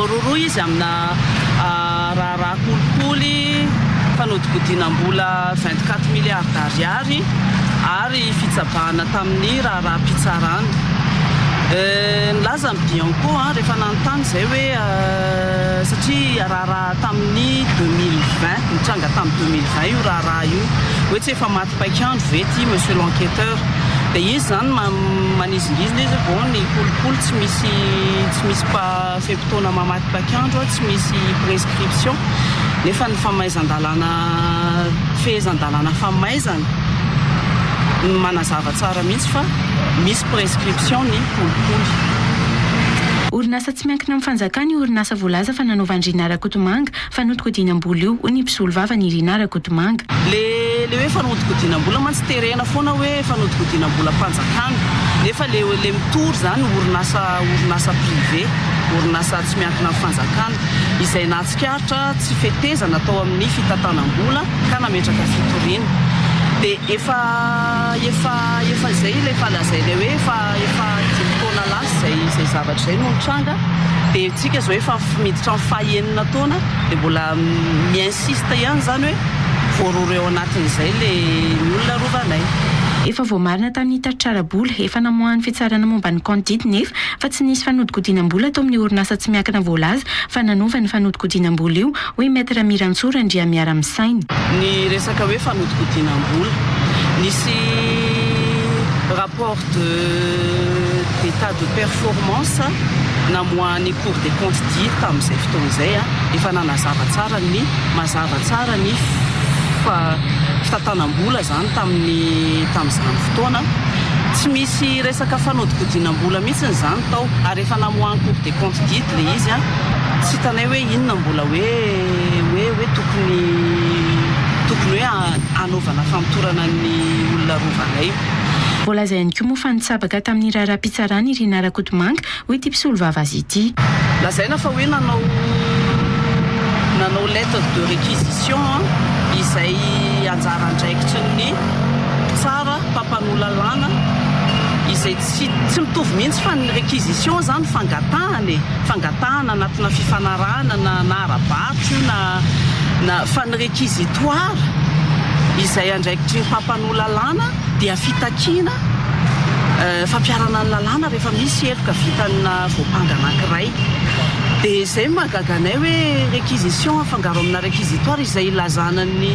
voaroroa izy amina raha kolikoly fanodikodianam-bola 24 milliards d'ariary ary fitsabahana tamin'ny raha mpitsarana. Nilaza ny Bianco rehefa nanontany izay hoe satria raha tamin'ny 2020 nitranga tamin'ny 2020 io raha io hoe tsy efa maty paikandro ve ty monsieur l'enquêteur. Dia izy zany manizingizina izy bon ny kolikoly tsy misy fepotona mamaty paikandro, tsy misy prescription nefa ny fehezan-dalàna famaizana manazava tsara mihitsy fa misy prescription ny kolikoly. Orinasa tsy miankina amin'ny fanjakana orinasa voalaza fa nanaovandrina Rakotomanga fanodikodianam-bola io ho ny mpisolo vava ny Irina Rakotomanga. Le hoe fanodikodianam-bola mantsy terena foana hoe fanodikodianam-bola mpanjakana nefa le mitory zany orinasa privé, orinasa tsy miankina amin'ny fanjakana izay nahatsikaritra tsy fetezana atao amin'ny fitantanam-bola ka nametraka fitoriana. Dia efa zay ilay falazaina hoe efa 10 taona lasa izay zavatra izay no nitranga. Dia tsika zao efa miditra amin'ny fahaenina taona dia mbola miinsiste ihany zany hoe voaroro eo anatin'izay ilay olona rovanay. Efa voamarina tamin'ny taritrara-bola efa namoahany fitsarana momba ny candide nefa fa tsy nisy fanodikodianam-bola tao amin'ny orinasa tsy miankina voalaza fa nanova ny fanodikodianam-bola io hoe Maître Mirantsora Andria miara-misaina. Ny resaka hoe fanodikodianam-bola nisy rapport d'état de performance namoahany Cour des comptes dia tamin'izay fotoana izay efa nanazava tsara ny fitantanam-bola zany tamin'izany fotoana. Tsy misy resaka fanodikodianam-bola mihitsy zany tao ary efa namoahany Cour des comptes dia le izy tsy hitanay hoe inona mbola hoe tokony hoe anaovana famotorana ny olona rovanay. Voalaza ihany koa moa fa nitsabaka tamin'ny raharaham-pitsarana Irina Rakotomanga hoe ity mpisolo vava azy ity. Lazaina fa hoe nanao lettre de réquisition izay anjara andraikitry ny mpitsara mpampanolalana izay tsy mitovy mihitsy fa ny réquisition zany fangatahana anatina fifanarahana na arabatro na fa ny réquisitoire izay andraikitry ny mpampanolalana dia fitakiana fampiarana ny lalàna rehefa misy heloka vitanina voapanga anankiray. Dia izay mahagaganay hoe réquisition afangaro amina réquisitoire izay ilazana ny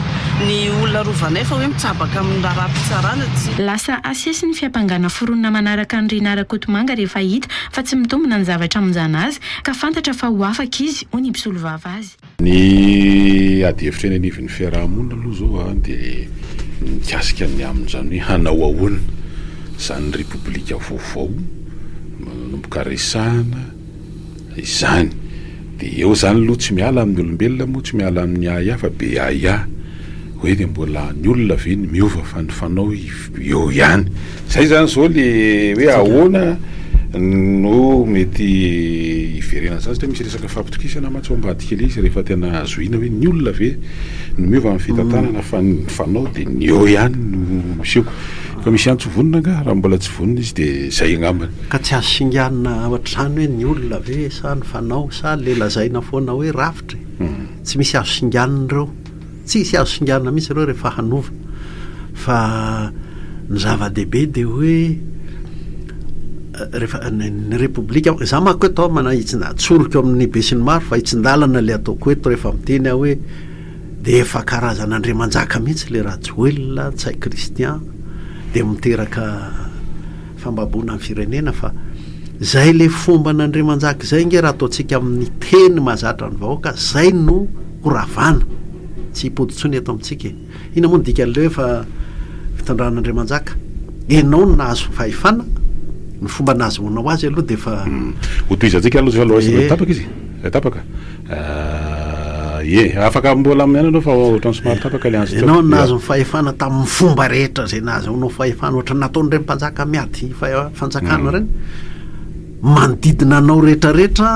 olona rovanay fa hoe mitsabaka amin'ny raharaham-pitsarana. Lasa asesy ny fiampangana foronina manaraka ny Irina Rakotomanga rehefa hita fa tsy mitombina ny zavatra amonjana azy ka fantatra fa ho afaka izy ho ny mpisolo vava azy. Ny adihevitra eny anivon'ny fiarahamonina aloha zao dia mikasika ny amin'izany hoe hanao ahoana izany repoblika vaovao manomboka resahana izany. Dia eo zany aloha tsy miala amin'ny olombelona moa tsy miala amin'ny aya fa be aya hoe dia mbola ny olona ve ny miova fa ny fanao eo ihany. Zay zany zao le hoe ahoana no mety iverena zany satria misy resaka fampitokisana mantsy ao ambadika kely izy rehefa tena azoina hoe ny olona ve ny miova amin'ny fitantanana fa ny fanao dia ny eo ihany no miseho. Ka misy ihany tsy vonona nga raha mbola tsy vonona izy dia zay angambany. Ka tsy azo singanina ohatr'izany hoe ny olona ve sa ny fanao sa le lazaina foana hoe rafitra. Tsy misy azo singanina ireo, tsisy azo singanina mihitsy ireo rehefa hanova fa ny zava-dehibe dia hoe rehefa ny repoblika za manko atao tsoroka amin'ny be sy ny maro fa hitsin-dalana le ataoko eto rehefa miteny hoe dia efa karazana Andriamanjaka mihitsy le Rajoelina Tsay Christian dia miteraka fambabona amin'ny firenena fa zay le fomba n'Andriamanjaka zay nge raha ataontsika amin'ny teny mahazatra ny vahoaka zay no horavana tsy hipoditsony eto amintsika. Ina moa ny dikan'ileo fa fitandran'Andriamanjaka ianao no nahazo fahefana ny fomba nahazoanao azy aloha dia fa hotoizantsika aloha aloha tapaka izy tapaka afaka mbola amin'ny anao fa ohatrany somary tapaka le anzy ianao nahazo ny fahefana tamin'ny fomba rehetra zay nahazoanao fahefana ohatra nataon'ireny mpanjaka miady fanjakana ireny manodidina anao rehetrarehetra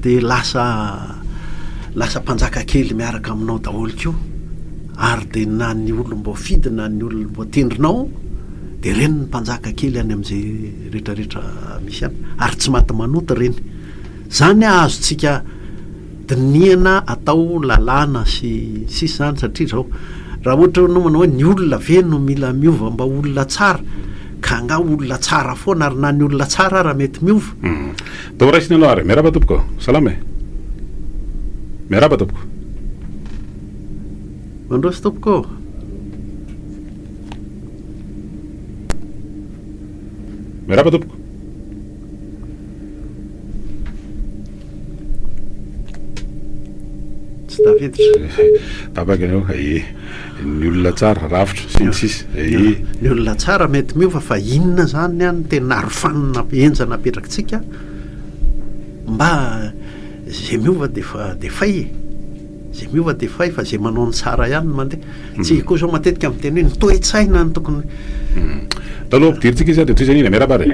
dia lasa mpanjaka kely miaraka aminao daholo koa ary dia na ny olo mbo fidy na ny olo mbo tendrinao dia reny ny mpanjaka kely any amin'izay rehetrarehetra misy any ary tsy maty manota reny. Zany azontsika diniana atao lalàna sy sisy zany satria zao raha ohatra no manao hoe ny olona ve no mila miova mba olona tsara ka nga olona tsara foana ary na ny olona tsara raha mety miova dao raisina anao ary miaraba tompoko salama e miaraba tompoko mandroasy tompoko miaraba tompoko tsy tafiditra tapaka anao ny olona tsara rafitra sy ny sisy ny olona tsara mety miova fa inona zany any tena arofanina enjana apetrakintsika mba zay miova de fay zay miova de fay fa zay manao ny tsara ihany mandeha tsy koa zao matetika amin'ny teny hoe ny toe-tsaina ny tokony taloha ampidiritsika izy de toizanina miaraba re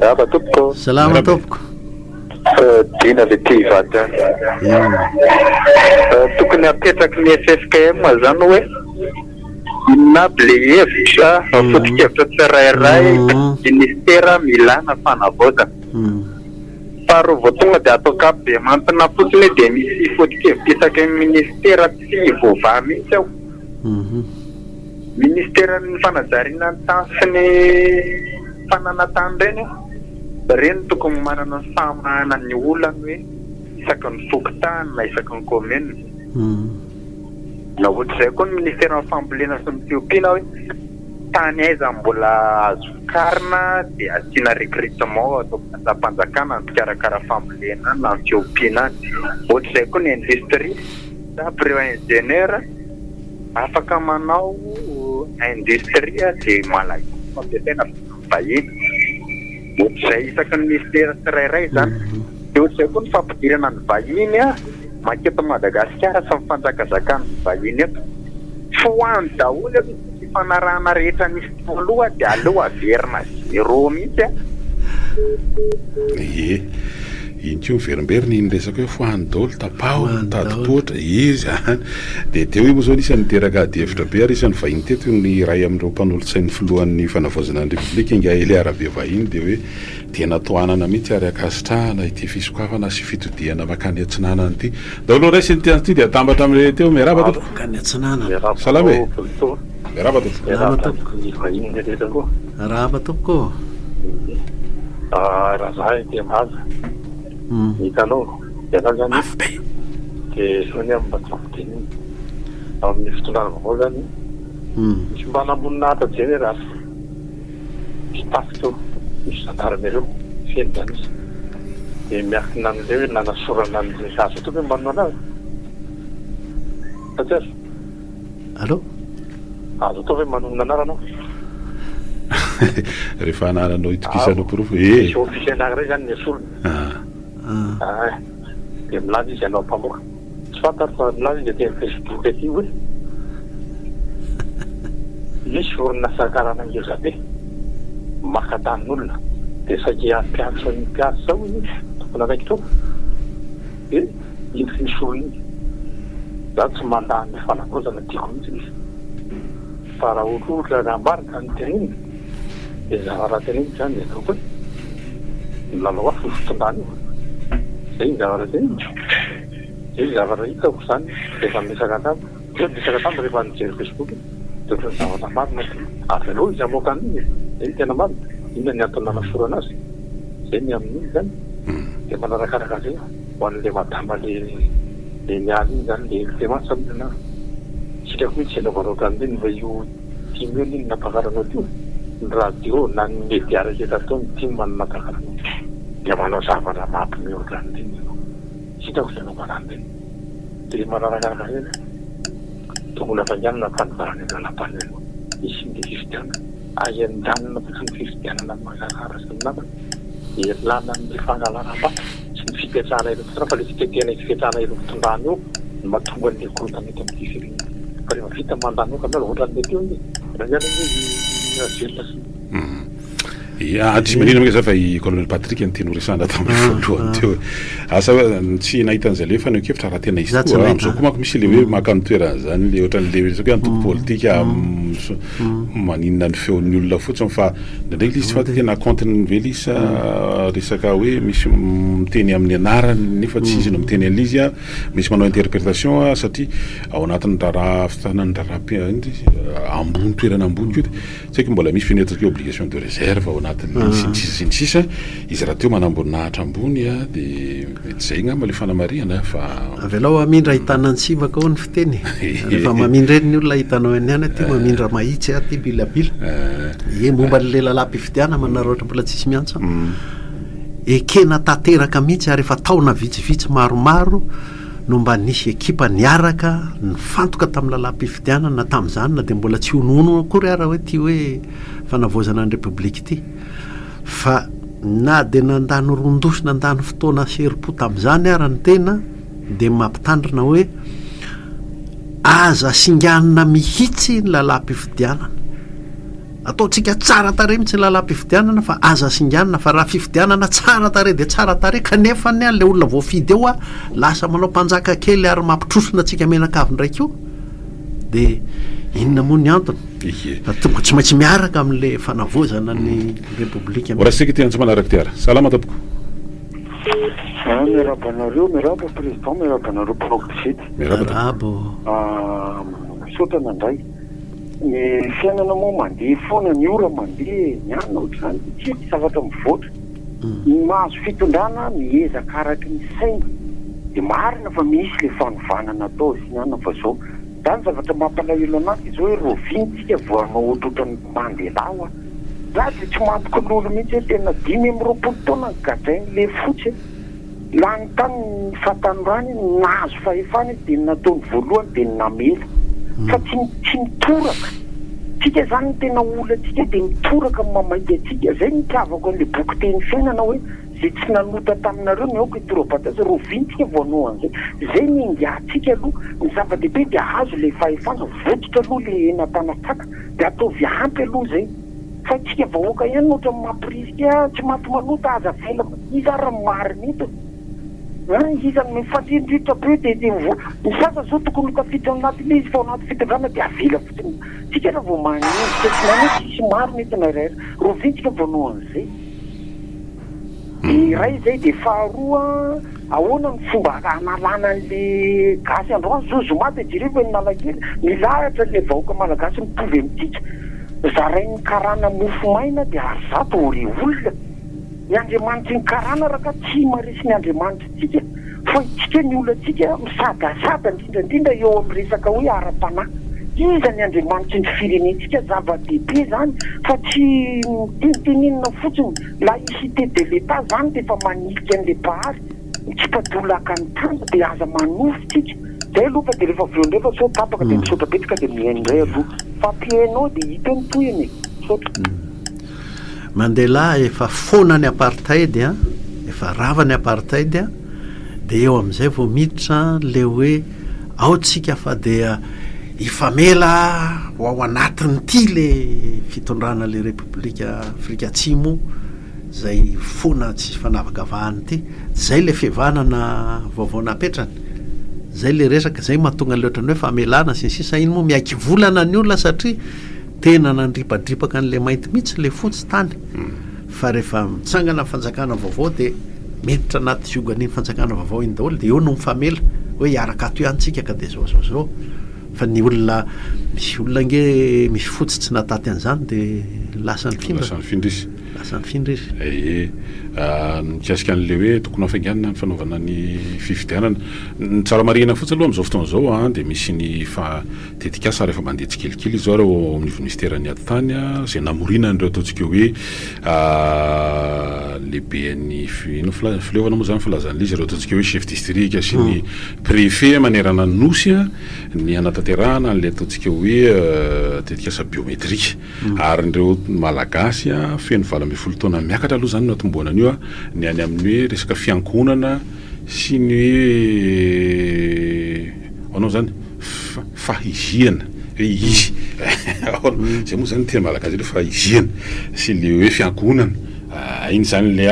raba tompoko salama tompoko dina le ty ivady tokony apetraky ny FFKM zany hoe inona aby le hevitra foto-kevitra tsirairay ministera milana fanavaozana faharoa vao tonga de atao kabemantina fotsiny de misy foto-kevitra isaky ny ministera tsy voava mihitsy ao ministeran'ny fanajariana ny tany sy ny fananatany reny reny tokony manana ny fahamahana ny olana hoe isaky ny fokotany na isaky ny commune na ohatr'izay koa ny ministera ny fambolena sy ny fiompiana hoe tany aiza mbola azo karina de asiana recrutement atao mpanjakana ny fikarakara fambolena na ny fiompiana ohatr'izay koa ny industrie d'après ingénieur afaka manao industria de malaky fampiasaina vahiny ohatr'izay isaky ny ministera tsirairay zany de ohatr'izay koa ny fampidirana ny vahiny maketo Madagasikara sy mifanjakazakana ny vahiny eto foany daholo ny fanarahana rehetra nisy voaloha de aleo averina zero mihitsy iny ko miverimberina iny resaka hoe foany daholo tapao tadipotra izy de teo hoe moa zao nisany niteraka adihevitra be ary isan'ny vahiny teto ny ray amin'ireo mpanolotsain'ny filohan'ny fanavaozana ny republika inga ele arabe vahiny de hoe tena toanana mihitsy ary akasitrahana ity fisokoafana sy fitodiana makany atsinanana ity daholo raisiny ty ty de atambatra am'le teo miaraba to makany atsinanana salama e miaraba to raba tompoko raha zahay de maza hitanao ianao zany de sony amin'ny mbatsafoteny amin'ny fitondrana vaovao zany misy mba namonina jeny raha misy tafika misy zandaranareo feny zany izy de miakina an'le hoe nanasorana an'le azo atao hoe manao anazy satria allo azo atao hoe manonona anaranao rehefa anananao itokisanao porofo misy office anankiray zany ny asolona de milaza izy anao mpamoaka tsy fantaro fa milaza izy teny Facebook aty hoe misy orinasa karana ngezabe makatan'olona de satria mpiasa ny mpiasa zao izy tokony araiky to e iny sy misy olona iny za tsy mandany fanavaozana tiako mihitsy izy fa raha ohatrohatra raha mbarika ny teniny de zavaraha teniny zany de atao hoe milalao afo fitondany io zay zavara teniny zay zavara hitako zany rehefa misaka tamy misaka tamy rehefa nijery Facebook de ohatrany zavatra marina ty avelao izy amoaka an'iny zay ny tena marina inona ny atao nanasoro anazy zay ny amin'iny zany de manarakaraka zay ho an'le madama le niany iny zany le tematsa amina sika ko tsy anaovanao an'ireny fa io timy io iny nampakaranao tio ny radio na ny media rehetra atao ny timy manana takaranao de manao zavatra mampimeotra an'ireny hitako zay anaovana an'ireny de manarakaraka zay tokony afanganana mpanivarana lalapany isy ny fifidiana aendanina fotsi ny fifidianana mahakara sy ny namana lana ny fangalaraba sy ny fiketrana iro fotsina fa le fiketena fiketrana iro fitondrany io ny mahatonga an'le korota mety amin'ny fifidiana fa rehefa vita mandany io kamela ohatrany teo ny raha azelona sy tsy manino moa za fa i colonel Patrick ny teny horesana tamin'ny voalohany teo asa tsy nahitan'izay le fa nekevitra raha tena izy Za tsy koa nahita. am'izao koa manko misy le hoe makano toeran'izany le ohatran'le zao hoe antoko politika maninona ny feon'ny olona fotsiny fa ndraindray izy fa tena compteny ve lisa resaka hoe misy miteny amin'ny anarany nefa tsy izy no miteny an'izy a misy manao interprétation a satria ao anatin'ny raharaha fitanany raharaha ambony toerana ambony keo tsy haiko mbola misy fenêtre obligation de réserve ao anatin'ny sy ny sisa izy raha teo manamboninahitra ambony a de mety zay ngamba le fanamariana fa avy alao amindra ahitana ny sivaka ao ny fiteny rehefa mamindra eny ny olona hitanao any any aty mamindra mahitsy aty bilabila momba n'le lalam-pifidiana manareo ohatra mbola tsisy miantsa ekena tanteraka mihitsy ary efa taona vitsivitsy maromaro no mba nisy ekipa niaraka nifantoka tamin'ny lalam-pifidiana na tamin'izany na dia mbola tsy honono akory ara hoe ty hoe fanavozana ny repoblika ity fa na dia nandany rondoso nandany fotoana serom-po tamin'izany ara ny tena dia mampitandrina hoe aza singanina mihitsy ny lalam-pifidianana ataontsika tsara tare mitsy ny lalam-pifidianana fa aza singanina fa raha fifidianana tsara tare dia tsara tare kanefa ny an'le olona voafidy eo a lasa manao mpanjaka kely ary mampitrosona antsika menakavy ndraiky io dia inona moa ny antony fa tomboka tsy maintsy miaraka amin'le fanavozana ny repoblika rasika ty antsy manaraka ty ara salama tapoko mirabanareo miraba président mirabanareo proxite mirabo misaotana indray ny fiainana moa mandeha foana ny ora mandeha ny anina ohatrany tsy zavatra mivoatra ny mahazo fitondrana miezaka araky ny saina dia marina fa misy le fanovanana atao sy ny anina fa zao zany zavatra mampalahelo anaty izao hoe rovintsika voanao ohatrotrany mandelaho a za dia tsy mantoka lolo mihitsy hoe tena 5 taona ny gadrainy le fotsy lany tany ny fahatanorany nahazo fahefany dia nataony voalohany dia namela fa tsy mitoraka tsika zany ny tena olantsika dia mitoraka mamaika atsika zay mitiavako an'le boky teny fiainana hoe zay tsy nanota taminareo ny aoko itorapataza rovintsika voanohan'zay zay ningatsika aloha ny zava-dehibe dia azo le fahefana vototra aloha le enatanatsaka dia ataovy ampy aloha zay fa tsika vahoaka ihany nohatra mampirisika tsy mampimanota aza vela iza raha marina ito izany mifandrindritra be dia ny sasa zao tokony tafiditra anatin'le izy fa ao anaty fitondrana dia avela fotsiny tsika raha vao magnenjika tsy manao tsisy marina etona rera rovintsika voanohan'izay iray zay dia faharoa ahoana ny fomba analana an'le gasy androany zozomata jereva ny nalakely milahatra le vahoaka malagasy mitovy amintsika zarainy karana mofo maina dia azato ore olona ny andriamanitra ny karana raha ka tsy marisy ny andriamanitra tsika fa itsika ny olontsika misadasada indrindraindrindra eo amin'ny resaka hoe ara-panahy iza ny andriamanitra ny firenentsika zava-dehibe zany fa tsy tenoteninina fotsiny la isité de l'état zany dia efa manilika an'le pahary tsy padolaka ny tanja dia aza manofitsika zay aloha fa dia rehefa aveo ndrefa so tapaka dia misaotra betsika dia mihaino indray aloha fa mpihainao dia hita ny toyany misaotra Mandela efa fona ny apartheid efa rava ny apartheid dia eo amin'izay vao miditra le hoe aotsika fa dia ifamela ao anatiny ity le fitondrana le repoblika Afrika Atsimo zay fona tsy fanavakavahany ity zay le fihavanana vaovao napetrany zay le resaka zay mahatonga le ohatrany hoe famelana sy ny sisa iny moa miaiky volana ny olona satria tena nandripadripaka an'le mainty mihitsy le fotsy tany fa rehefa mitsangana fanjakana vaovao dia miditra anaty iogan'iny fanjakana vaovao iny daholo dia eo no mifamela hoe hiaraka ato ihany tsika ka dia zao fa ny olona misy olona nge misy fotsy tsy nataty an'izany dia lasa ny findrisy mikasika an'le hoe tokony hafainganina ny fanaovana ny fifidianana ny tsara marina fotsy aloha amin'izao fotoana zao dia misy ny tetikasa rehefa mandeha tsikelikely zao reo amin'ny ministera-ny atotany zay namorina nireo ataontsika hoe lehibe ny fileovana moa zany filazan'le izy reo ataontsika hoe chef district sy ny préfet manerana ny nosy ny anatanterahana n'le ataontsika hoe tetikasa biométrique ary nireo malagasy feno 20 taona miakatra aloha zany no atomboanan'io ny any amin'ny hoe resaka fiankonana sy ny hoe anao zany fahiziana hoe izy zay moa zany tena malagasy hoe fahiziana sy le hoe fiankonana iny zany le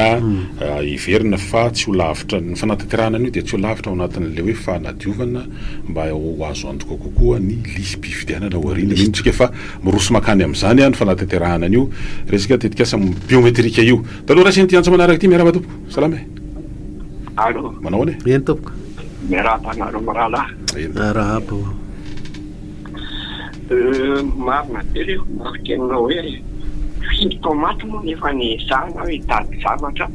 iverina fa tsy ho lavitra ny fanatanterahana an'io dia tsy ho lavitra ao anatin'le hoe fanadiovana mba ho azo antoka kokoa ny lisy-pifidianana oarina intsika fa miroso makany amin'izany ny fanatanterahana an'io resaka tetikasa biometrika io taloha raha siny tiantso manaraka ty miarahaba tompo salama allo manao ane eny tompoko miarabanaro marala arahaba marina be reo makenao hoe fidy tomaty moa nefa ny zana hoe tady zavatra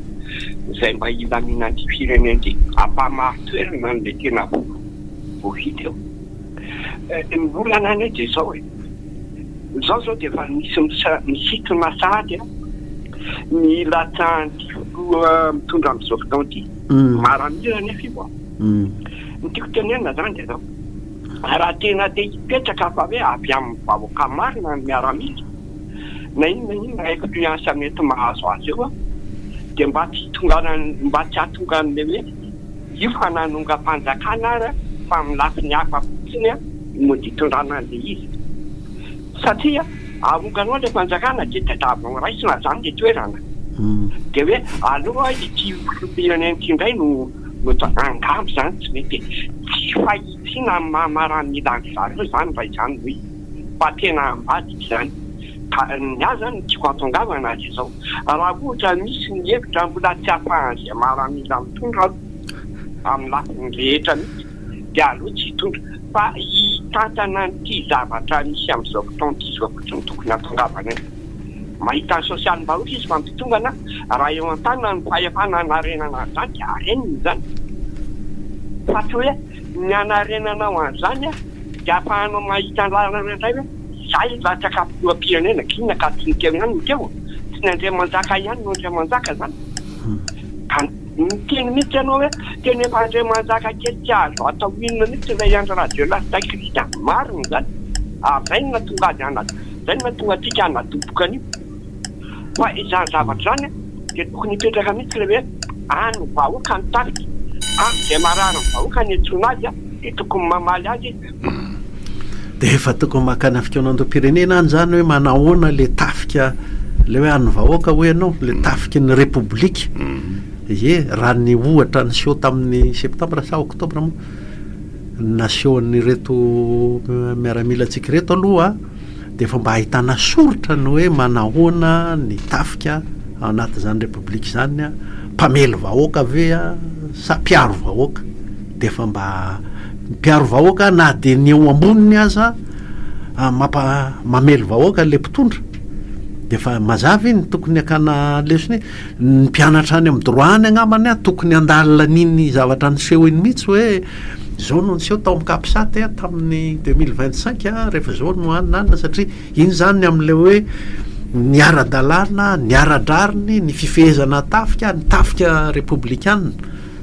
izay mba ilaminanty firenenty ampamarotoerana n'le tena vohidy eo ny volana any de zao hoe zao dia efa misy misity masady ny latsanty foloa mitondra amin'izao fotoana ity maramira nefa io ny tiako tenenina zany de zao raha tena te hipetraka fa hoe avy amin'ny vahoaka marina ny miaramila na inona haiko toy asa mety mahazo azy eo dia mba tsy hatonga n'le hoe io fa nanonga-panjakana ary fa milafy ny hafa fotsiny mody hitondrana an'le izy satria ahonganao le fanjakana dia tadavao raisina zany le toerana dia hoe aloha ity firenenty indray no angambo zany tsy mety tsy fahitsina mahamarana zareo zany fa izany hoe fa tena ambadiky zany ka ny azy zany tiako atongavana azy izao raha ohatra misy ny hevitra mbola tsy hafahan'izay maramila mitondra amin'ny lafiny rehetra mihitsy dia aloha tsy hitondra fa hitantana nyty zavatra misy amin'izao fotoana ity zao fotsiny tokony atongavana mahita ny sosialim-bahoaka izy fa mpitongana raha eo an-tanina ny fahefana anarenana zany dia areniny zany fa tsy hoe ny anarenanao an'izany dia afahanao mahita lalana indray hoe zay latsaka filoam-pirenena kinona ka tinikeo ihany noteo tsy ny Andriamanjaka ihany no Andriamanjaka zany ka miteny mihitsy ianao hoe teny efa Andriamanjaka kely tsy azo atao inona mihitsy ilay andro radio lasta Krista marina zany zay no natonga azy zay no natonga atsika anadoboka an'io fa izany zavatra zany dia tokony hipetraka mihitsy le hoe any vahoaka ny tafika zay marary ny vahoaka ny etsoina azy dia tokony mamaly azy dia efa tokony makana fikaonandrom-pirenena any zany hoe manahoana le tafika le hoe any vahoaka hoe ianao le tafika ny repoblika raha ny ohatra niseho tamin'ny septambra sa oktobra moa nasehon'ny reto miaramila antsika reto aloha dia efa mba ahitana soritra ny hoe manahoana ny tafika ao anaty zany repoblika zany mpamely vahoaka ve sa mpiaro vahoaka dia efa mba mpiaro vahoaka na dia ny eo amboniny aza mamely vahoaka le mpitondra dia efa mazava iny tokony akana lesony ny mpianatra any amin'ny droit any agnamany tokony andalina niny zavatra niseho iny mihitsy hoe zao no niseho tao am'kapisaty tamin'ny 2025 rehefa zao no anynanina satria iny zany amin'le hoe ny ara-dalàna ny ara-drariny ny fifehezana tafika ny tafika republikanina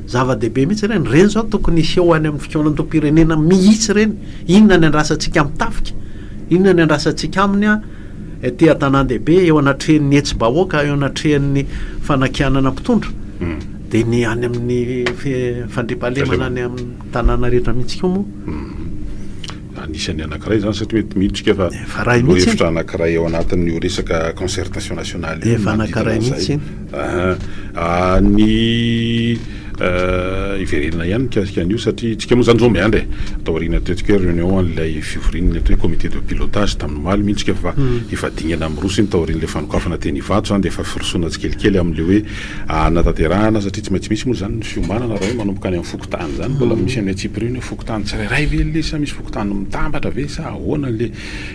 zava-dehibe mihitsy reny reny zao tokony iseho any amin'ny fikaonantom-pirenena mihitsy reny inona ny andrasantsika amin'ny tafika inona ny andrasantsika aminy ty an-tanan-dehibe eo anatrehan'ny etsy-bahoaka eo anatrehan'ny fanakianana mpitondra dia ny any amin'ny fandripahalemana any amin'ny tanàna rehetra mihitsy koa moa anisany anankiray zany satria mety miditsika fa raha mihitsy efitra anankiray ao anatin'io resaka concertation nationale efa anankiray mihitsy ny iverenana ihany mikasika an'io satria tsika moa zany zao miandry taoriana tetika hoe réunion an'ilay fivorinana atao hoe comité de pilotage tamin'ny maly mihitsika fa efa dingana amin'roso iny taorian'le fanokafana teny ivato zany dia efa firosoana tsikelikely amin'le hoe anatanterahana satria tsy maintsy misy moa zany ny fiomanana raha hoe manomboka any amin'ny fokotany zany mbola misy amin'ny atsipiriny hoe fokotany tsirairay ve le sa misy fokotany mitambatra ve sa ahoana le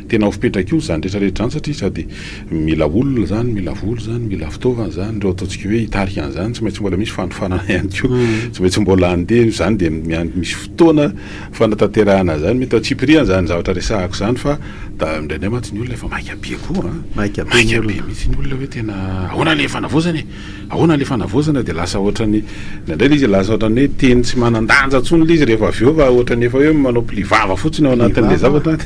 tena hofipetraka io zany rehetrarehetra zany satria sady mila olona zany mila volo zany mila fitaovana zany reo ataontsika hoe hitarika an'izany tsy maintsy mbola misy fandofanana ihany ko tsy maintsy mbola andeha zany dia misy fotoana fanatanterahana zany mety atsipiriana zany zavatra resahako zany fa da indraindray maty ny olona efa maika be koa maika be mihitsy ny olona hoe tena ahoana le fanavozana ahoana le fanavozana dia lasa ohatrany indraindray le izy lasa ohatrany hoe teny tsy manandanja ntsony le izy rehefa avy eo fa ohatrany efa hoe manao mpilivava fotsiny ao anatin'le zavatra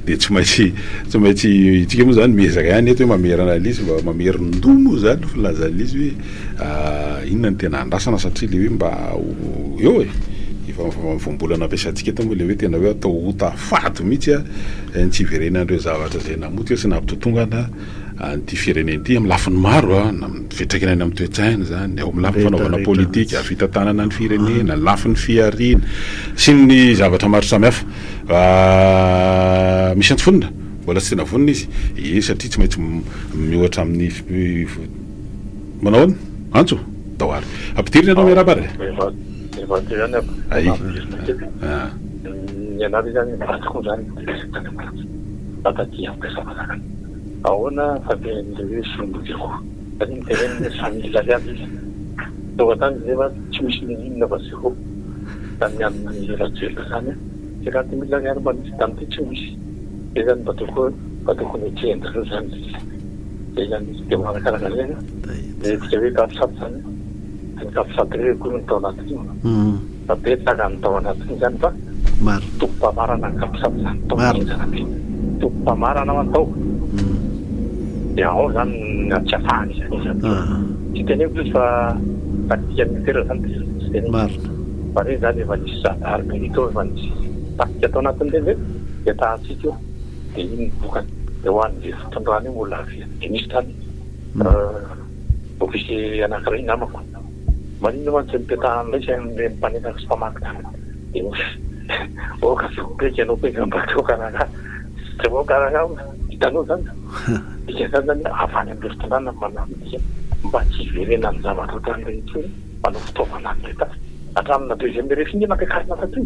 dia tsy maintsy itsika moa zany miezaka ihany eto hoe mamerana lizy mba mamerindoo zany filazan'izy hoe inona ny tena andrasana satria le hoe mba eo vombolana ampiasantsika eto moa le hoe tena hoe atao ota fato mihitsy ny tsy iverenan'ireo zavatra zay namoty sy nampitotongana an'ity fireneny ity amin'ny lafiny maro na fitraikana any amin'ny toe-tsaina zany ao amin'ny lafiny fanaovana politika fitantanana ny firenena ny lafiny fiariana sy ny zavatra maro samihafa misy antsy vonina mbola tsy tena vonina izy satria tsy maintsy mihoatra amin'ny manao antso daoary ampidirina anao miarabary ianareo zany vatiko zany fataty ampiasavazakany ahoana fampian'le hoe sombokiko zany mitereny famille ariady izy tonga tany zefa tsy misy ninina vasiko tany amin'ny rajoela zany tsy raha ty mila ariary manisy tamity tsy misy zay zany batoko netsendreo zany zay zany izy de manakarakara zany de tika hoe kafisaty zany ny kafisaty reo koa ny tao anatiny babetsaka ny tao anatiny zany fa tokom-pamarana ny kafisaty zany taoinjana be tokom-pamarana atao de ao zany ny atsiafahany zany zany tsy teneko izy fa taktika militaire zany tsy teneko fa reny zany efa nisy zadary militao efa nisy taktika atao anatiny reny hoe de tahatsika io de iny bokany de hoan'le fitondrany io olona de nisy tany ofisier anankiray namako manino man tsy mipetahany laisy am'le mpanenaka sy mpamaky tany de oka fiopeka anao peka mbateo karaka tsy vao karaka hitanao zany ikazany zany avany am'le fitondrana manamytika mba tsy iverena ny zavatra tany rehetra manao fitaovana any reta atramina deuxième refi ny mampiakarina taty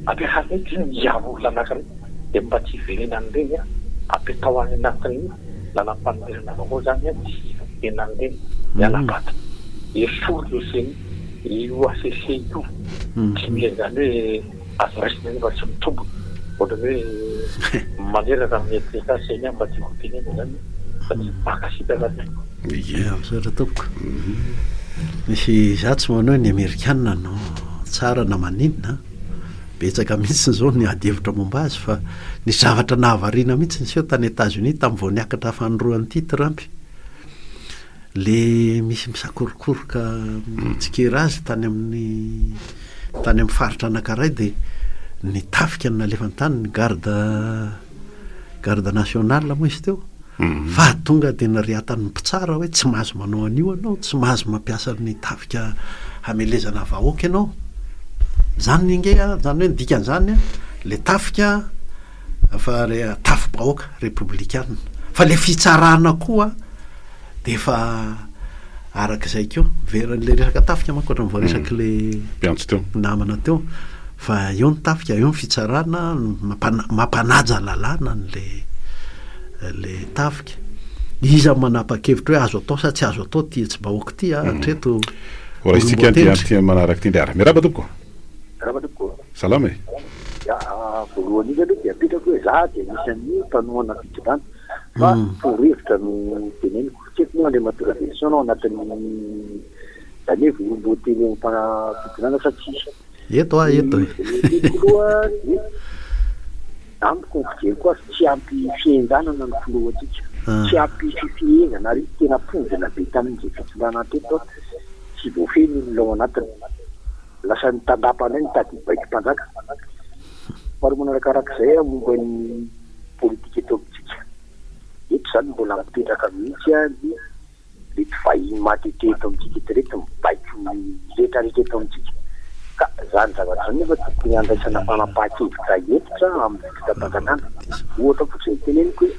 ampiakarina ity iavo olona anankiray de mba tsy iverena an'ireny apetao any anatiny lalam-panomerana avao zany tsy tena an'ireny mialabata esory io seny io ACC io tsy mia zany hoe azo raisina nefa tsy mitombo ohatra hoe maneraka amin'ny seny mba tsy hotenena zany fa tsy makasita zany sara tompoko misy za tsy manao ny amerikanina no tsara na maninona betsaka mihitsy zao ny adihevitra momba azy fa ny zavatra nahavariana mihitsy nyseho tany États-Unis tamin'ny vao niakatra fanoroan'ity Trump le misy misakorokoroka tsikera azy tany amin'ny faritra anankiray de ny tafika ny nalefany tany ny garde nationale moa izy teo fa tonga de narehatany mpitsara hoe tsy mahazo manao an'io anao tsy mahazo mampiasa ny tafika hamelezana vahoaka ianao zany inge zany hoe nidikan'izany le tafika fa tafo-bahoaka républicaine fa le fitsarana koa de efa arak'izay keo veran'le resaka tafika manko ohatran'ny voaresaky le mpiantso teo namana teo fa eo ny tafika eo ny fitsarana mampanaja lalàna le tafika iza manapa-kevitra hoe azo atao sa tsy azo atao ty tsy bahoaka ty hatreto oraisitsika ty manaraky ty ndriara miraba tompoko salama e voalohany izy aloha de apetrako hoe za de misy an'ny mpanoana fitondrana fa forevitra no teneniko tsety moa le matora version anao anatin'ny zany hoe volomboateny fitondrana sa tsisy eto aloha amiko fijery koa tsy ampy fiendanana ny filohatsika tsy ampy fifienana ary tena ponjana be tamin'izay fitondrana teto tsy voafeny ny lao anatiny lasa ny tandapana ny tady baiko mpanjaka maro manarakarak'izay momba ny politika eto amintsika eto zany mbola mipetraka mihitsy ny reto vahiny matete eto amintsika eto reto mibaiko rehetrarehetra eto amintsika ka zany zavatra zany nefa tokony andraisana fanapahan-kevitra efitra amin'ny fitam-panjanana ohatra fotsiny teneniko hoe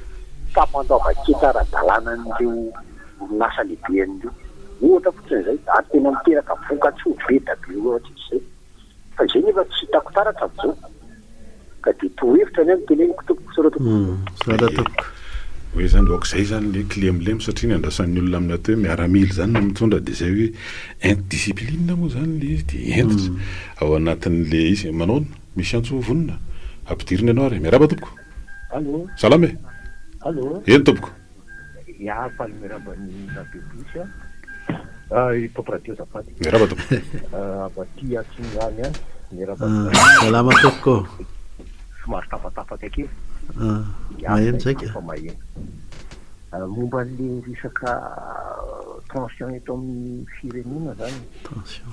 fampandaova-kety ara-dalàna n'ireo orinasa lehibe an'ireo ohatra fotsiny zay ary tena miteraka voka-tsoa beta be ohatra izay fa izay nefa tsy hitako taratra amin'izao ka de tohevitra ny any teneniko tompoko saratopoko hoe zany aok'izay zany le clemlem satria ny andrasan'ny olona amin'ny atao hoe miaramily zany no mitondra de zay hoe indiscipline moa zany le izy de entitra ao anatin'le izy manao misy antso vonina ampidirina ianao ary miaraba tompoko allo salama e allo eny tompoko faly mirabany rabebosy itopradio zafady miraba tompoko abaty atsiny zany any miraba salama tompoko somary tafatafaka kely maheno zaiky fa maheno momba le resaka tension eto amin'ny firenena zany tension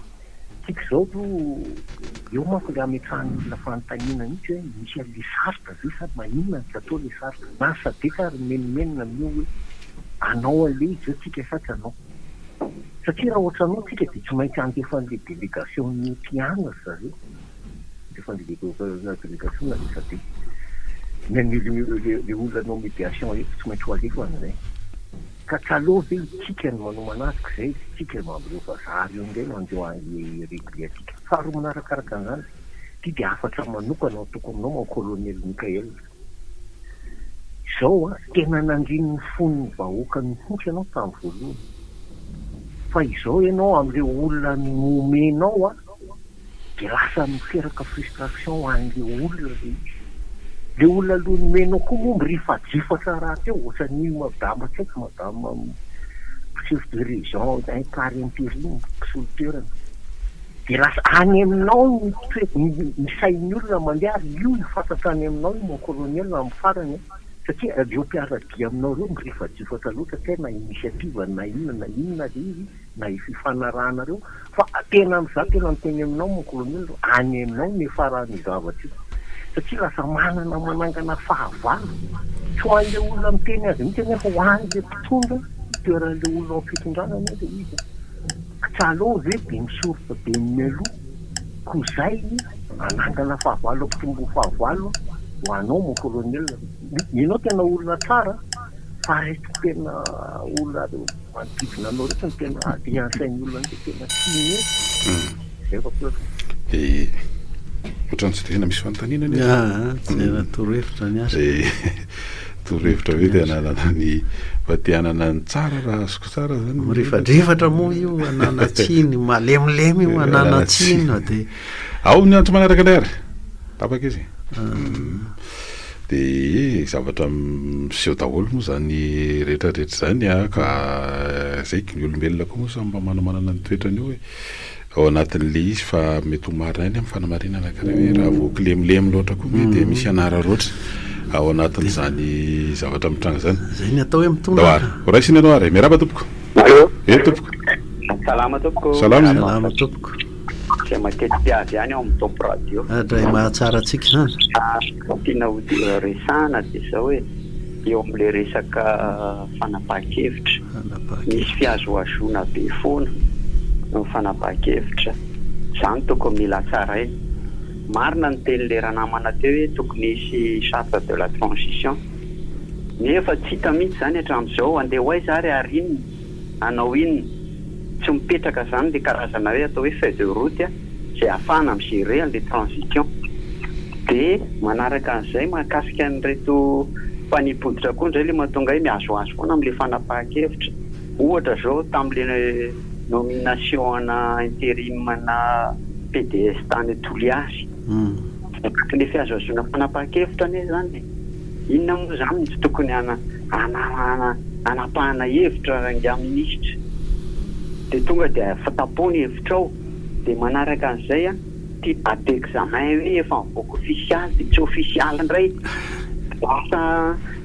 tiako zao aloha eo manko le ametrahany olona fanontaniana mihitsy hoe misy an'le sarotra zay sady maninona tsy atao le sarotra na sadeka ary menomenona amin'io hoe anao ale izy zao tsika satsy anao satria raha ohatra anao tsika dia tsy maintsy andefa an'le délégation ny mpiana zareo andefa an'le délégation na le sadeka le olona anao médiation eto tsy maintsy ho aleko an'izay ka tsaloha ve tsika no manomana azy zay tsika mambreo vazary eo indray no andeo an'le réguliatika faharoa manarakaraka an'izany ty dia afatra manokana toko aminao makolonely Mikael izao tena nandriny ny fon'ny vahoaka mihitsy ianao tamin'ny voalohany fa izao ianao amin'ireo olona nomenao dia lasa miteraka frustration ho an'le olona le olona aloha nomenao koa moa mirifadrifatra raha teo ohatrany madama tsy haiko madama chef de région parentérine mpisolotoerana dia lasa any aminao ny sain'ny olona mandeha ary io ny fantatra any aminao io mon colonel amin'ny farany satria reo mpiaradia aminao reo mirifadrifatra loatra tena initiative na inona le izy na fifanarahana reo fa tena amin'izany tena miteny aminao mon colonel any aminao ny farany zavatra io satria lasa manana manangana fahavalo tsy ho an'le olona miteny azy mihitsy nefa ho an'le mpitondra toeran'le olona ao fitondranana le izy tsaloha ve be misoritra be mimeloha ko zay anangana fahavalo ampitombo fahavalo ho anao mon colonel inao tena olona tsara fa reto tena olona manodidina anao rehetra ny tena adiansain'ny olona ny tena tiny zay fa dia ohatrany tsy tena misy fanontaniana tena torohevitra ny asa torohevitra hoe dia ananana ny vatianana ny tsara raha azoko tsara zany mirifadrifatra moa io ananatsiny malemilemy io ananatsiny dia ao ny antso manaraka ilay ary tapaka izy dia zavatra miseho daholo moa zany rehetrarehetra zany ka zayky ny olombelona koa moa samy mba manamanana ny toetrany io hoe ao anatin'le izy fa mety ho marina any amin'ny fanamarinana karaha hoe raha voky lemilemy loatra koa mety misy anara roatra ao anatin'izany zavatra mitranga zany zay ny atao hoe mitondra raisiny anao ary miaraba tompoko tompoko salama tompoko salama tompoko zay matetika avy any ao amin'ny topo radio adray mahatsara antsika zany tiana ho resana dia zao hoe eo amin'le resaka fanapahan-kevitra misy fiazoazona be foana ny fanapahan-kevitra zany tokony mila tsara eny marina ny tenyle raha namana teo hoe tokony hisy charte de la transition nefa tsy hita mihitsy zany hatramin'izao andeha ho aiza ary inona anao inona tsy mipetraka zany le karazana hoe atao hoe feuille de route zay ahafahana migérer an'le transition dia manaraka an'izay mahakasika an'ireto mpanipoditra koa ndray le mahatonga hoe miazoazo foana amin'le fanapahan-kevitra ohatra zao tamin'le nomination ana intérim na PDS tany Toliary le fiazoazona fanapahan-kevitra ane zany inona moa zany tsy tokony anapahana hevitra ranga ministra dia tonga dia fatapony hevitra ao dia manaraka an'izay ty date examen hoe efa mivoaka officialy dia tsy officialy indray lasa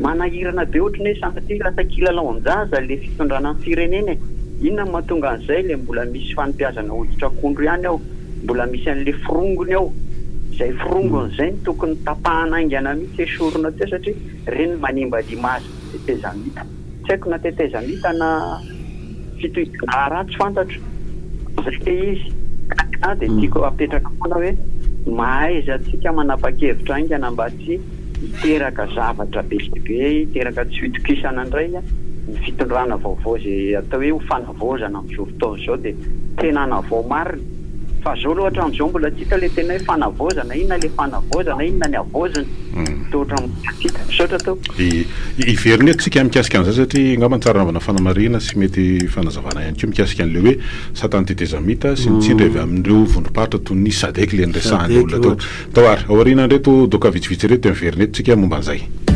manahirana be ohatrany hoe sanatria lasa kilalaon-jaza le fitondrana amin'ny firenena inona mahatonga an'izay le mbola misy fanimpiazana hoditra akondro ihany ao mbola misy an'le firongony ao izay firongony izay ny tokony tapahana aingana mihitsy esorona teo satria reny manimba limazy tetezamita tsy haiko na tetezamita na fitohidana ratsy fantatro zay izy dia tiako apetraka foana hoe mahaiza antsika manapa-kevitra aingana mba tsy hiteraka zavatra be hiteraka tsy fitokisana indray ny fitondrana vaovao zay atao hoe ho fanavozana amin'izao fotoana izao dia tena navao marina fa zao loatra amin'izao mbola tsika le tena hoe fanavozana inona le fanavozana inona ny avozana tohatra tsika misaotra tao iveriny atsika mikasika an'izay satria angamba ny tsara navana fanamarina sy mety fanazavana ihany koa mikasika an'le hoe satany tetezamita sy mitsindry avy amin'ireo vondrom-paritra toy ny sadek le nyresahany olona tao ary aoriana ndreto doka vitsivitsy reto miveriny eto tsika momba an'izay